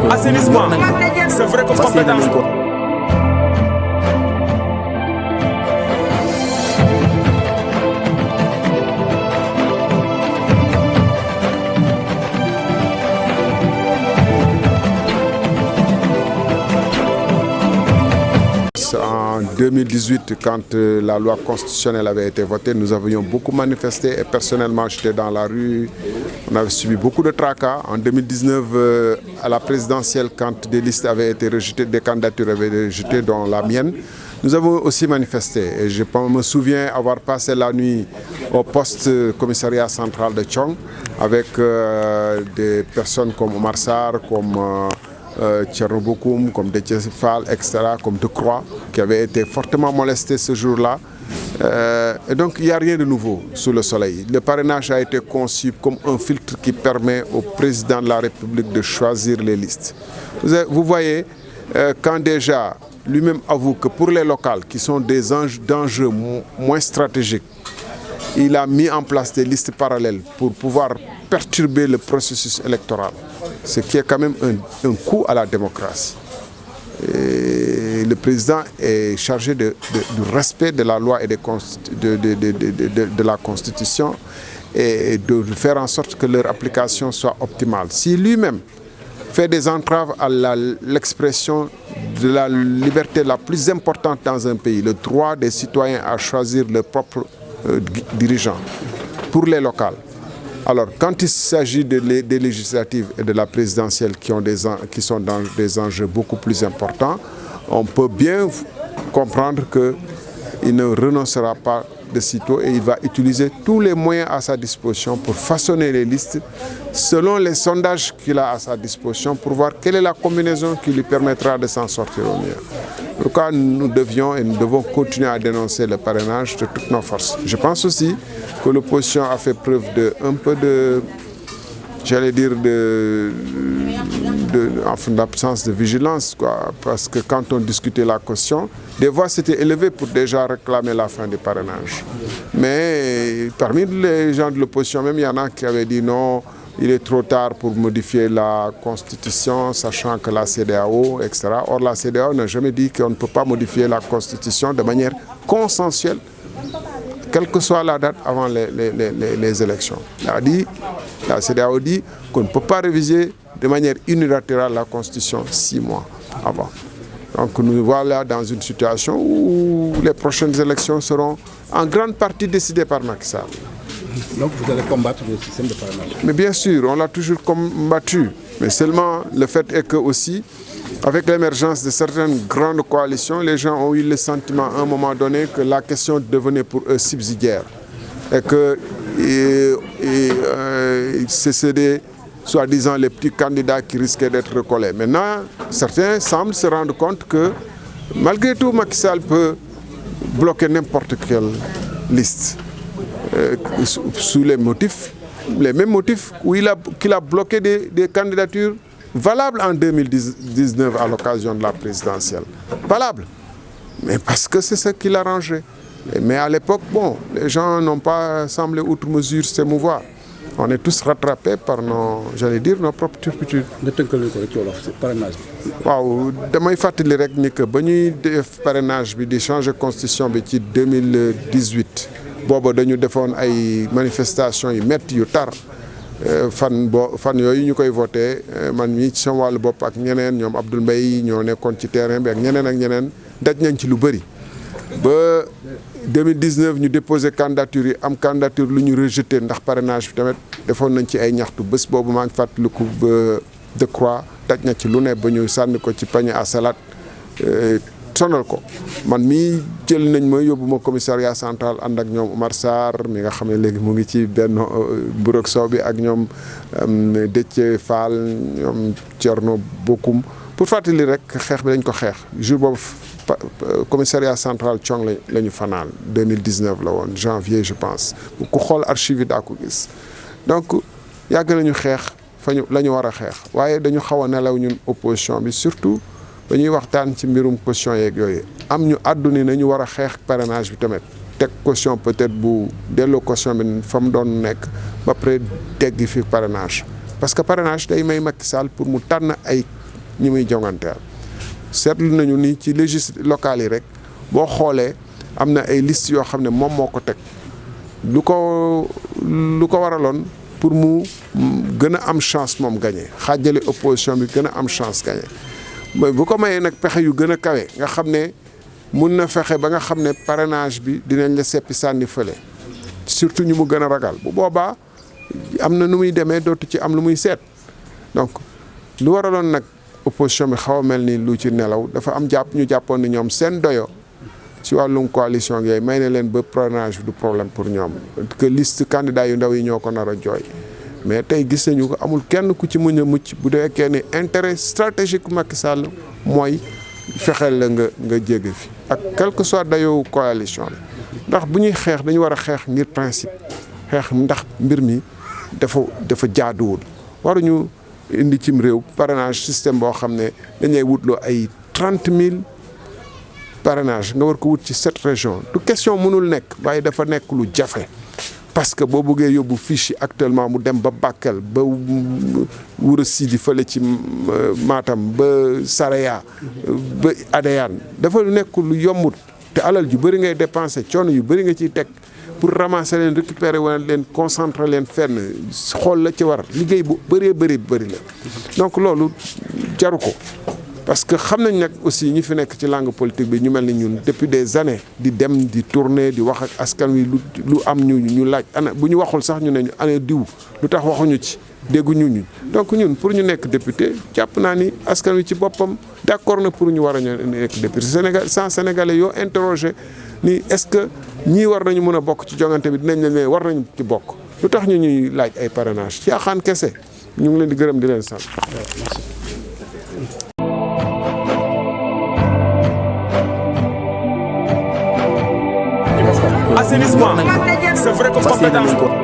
assainissement c'est vrai que compétence. En 2018, quand la loi constitutionnelle avait été votée, nous avions beaucoup manifesté et personnellement j'étais dans la rue, on avait subi beaucoup de tracas. En 2019, à la présidentielle, quand des listes avaient été rejetées, des candidatures avaient été rejetées, dont la mienne, nous avons aussi manifesté. Et je me souviens avoir passé la nuit au poste commissariat central de Tchong avec des personnes comme Omar Sarr, comme Thierno Bokoum, comme Déthié Fall, etc., comme Decroix, qui avaient été fortement molestés ce jour-là. Et donc il n'y a rien de nouveau sous le soleil. Le parrainage a été conçu comme un filtre qui permet au président de la République de choisir les listes. Vous voyez, quand déjà lui-même avoue que pour les locales, qui sont des enjeux moins stratégiques, il a mis en place des listes parallèles pour pouvoir perturber le processus électoral, ce qui est quand même un coup à la démocratie. Et le président est chargé du respect de la loi et de la Constitution et de faire en sorte que leur application soit optimale. Si lui-même fait des entraves à l'expression de la liberté la plus importante dans un pays, le droit des citoyens à choisir leur propre dirigeant pour les locales. Alors, quand il s'agit des législatives et de la présidentielle qui sont dans des enjeux beaucoup plus importants, on peut bien comprendre qu'il ne renoncera pas de sitôt et il va utiliser tous les moyens à sa disposition pour façonner les listes selon les sondages qu'il a à sa disposition pour voir quelle est la combinaison qui lui permettra de s'en sortir au mieux. Pourquoi nous devons continuer à dénoncer le parrainage de toutes nos forces. Je pense aussi que l'opposition a fait preuve d'absence de vigilance, quoi, parce que quand on discutait la caution, des voix s'étaient élevées pour déjà réclamer la fin du parrainage. Mais parmi les gens de l'opposition, même il y en a qui avaient dit non, il est trop tard pour modifier la Constitution, sachant que la CEDEAO, etc. Or, la CEDEAO n'a jamais dit qu'on ne peut pas modifier la Constitution de manière consensuelle, quelle que soit la date avant les élections. La CEDEAO dit qu'on ne peut pas réviser de manière unilatérale la Constitution 6 mois avant. Donc nous voilà dans une situation où les prochaines élections seront en grande partie décidées par Macky Sall. Donc vous allez combattre le système de parrainage? Mais bien sûr, on l'a toujours combattu. Mais seulement le fait est que aussi, avec l'émergence de certaines grandes coalitions, les gens ont eu le sentiment à un moment donné que la question devenait pour eux subsidiaire. Et que c'est soi-disant les petits candidats qui risquaient d'être recollés. Maintenant, certains semblent se rendre compte que malgré tout, Macky Sall peut bloquer n'importe quelle liste. Sous les mêmes motifs qu'il a bloqué des candidatures valables en 2019 à l'occasion de la présidentielle. Valables. Mais parce que c'est ce qui l'arrangeait. Mais à l'époque, bon, les gens n'ont pas semblé outre mesure s'émouvoir. On est tous rattrapés par nos propres turpitudes. Waaw damay fàttali rek ni que ba ñuy def parrainage bi di changer constitution bi ci 2018 booba dañu defoon ay manifestations yu métti yu tar fan yooyu ñu koy voté man mii ci sama wàllu bopp ak ñeneen ñoom Abdoul Mbaye ñoo nekkoon ci terrain bi ak ñeneen daj nañ ci lu bëri. Ba 2019 ñu déposé candidature yi am candidature lu ñu rejeté ndax parrainage bi tamit defoon nañ ci ay ñaxtu bés boobu maa ngi fàttaliku ba Decroix daj na ci lu ne ba ñu sànni ko ci panier à salade sonal ko man mii jël nañ ma yóbbu ma commissariat central ànd ak ñoom Omar Sarr mi nga xam ne léegi mu ngi ci benn Burok Sow bi ak ñoom Déthié Fall ñoom Thierno Bokoum pour fàttali rek xeex bi dañ ko xeex jour boobu commissariat central Tchong la ñu fanaan 2019 la woon janvier je pense ku xool archive yi daa ko gis donc yàgg nañu xeex la ñu war a xeex waaye dañu xaw a nelaw ñun opposition bi surtout ba ñuy waxtaan ci mbirum caution yeeg yooyu am ñu àdduni nañu war a xeex parrainage bi tamit teg caution peut-être bu delloo caution bi fa mu doon nekk ba pare teggi fi parrainage parce que parrainage day may Macky Sall pour mu tànn ay ñi muy jonganteel seetlu nañu ni ci locales yi rek boo xoolee am na ay liste yoo xam ne moom moo ko teg lu ko waraloon pour mu gën a am chance moom gagné xaajale opposition bi gën a am chance gagné mais bu ko mayee nag pexe yu gën a kawe nga xam ne mun na fexe ba nga xam ne parrainage bi dinañ la seppi sànni fële surtout ñu mu gën a ragal bu boobaa am na nu muy demee dootu ci am lu muy seet donc lu waraloon nag opposition bi xaw a mel ni lu ci nelaw dafa am ñu jàppoon ni ñoom seen doyo ci wàllum coalition yooyu may na leen ba parrainage bi du problème pour ñoom que liste candidat yu ndaw yi ñoo ko nar a jooy mais tey gis nañu ko amul kenn ku ci mën a mucc bu deekee ni intérêt stratégique Macky Sall mooy fexeel la nga jéggi fi ak quel que soit dayoo coalition la ndax bu ñuy xeex dañu war a xeex ngir principe xeex ndax mbir mi dafa jaaduwul waruñu indi cim réew parrainage système boo xam ne dañuy wutloo ay 30 000 parrainage nga war ko wut ci 7 régions du question mënul nekk waaye dafa nekk lu jafe parce que boo bëggee yóbbu fiche yi actuellement mu dem ba Bakel ba Wuro Sidi fële ci Matam ba Saraya ba Adéane dafa nekk lu yombut te alal ju bëri ngay dépenser coono yu bëri nga ciy teg pour ramasser leen récupérer wala leen concentrer leen fenn xool la ci war liggéey bu bëri la donc loolu jaru ko parce que xam nañ nag aussi ñi fi nekk ci langue politique bi ñu mel ni ñun depuis des années di dem di tourner di wax ak askan wi lu am ñu laaj ana bu ñu waxul sax ñu ne ñu ana diw lu tax waxuñu ci dégguñu ñu donc ñun pour ñu nekk député jàpp naa ni askan wi ci boppam d'accord na pour ñu war a nekk député Sénégalais yoo interroger ni est-ce que ñii war nañu mën a bokk ci jongante bi dinañ leen ne war nañu ci bokk lu tax ñu ñuy laaj ay parrainage ci axaan kese ñu ngi leen di gërëm di leen sant. Assainissement, c'est vrai que compétence.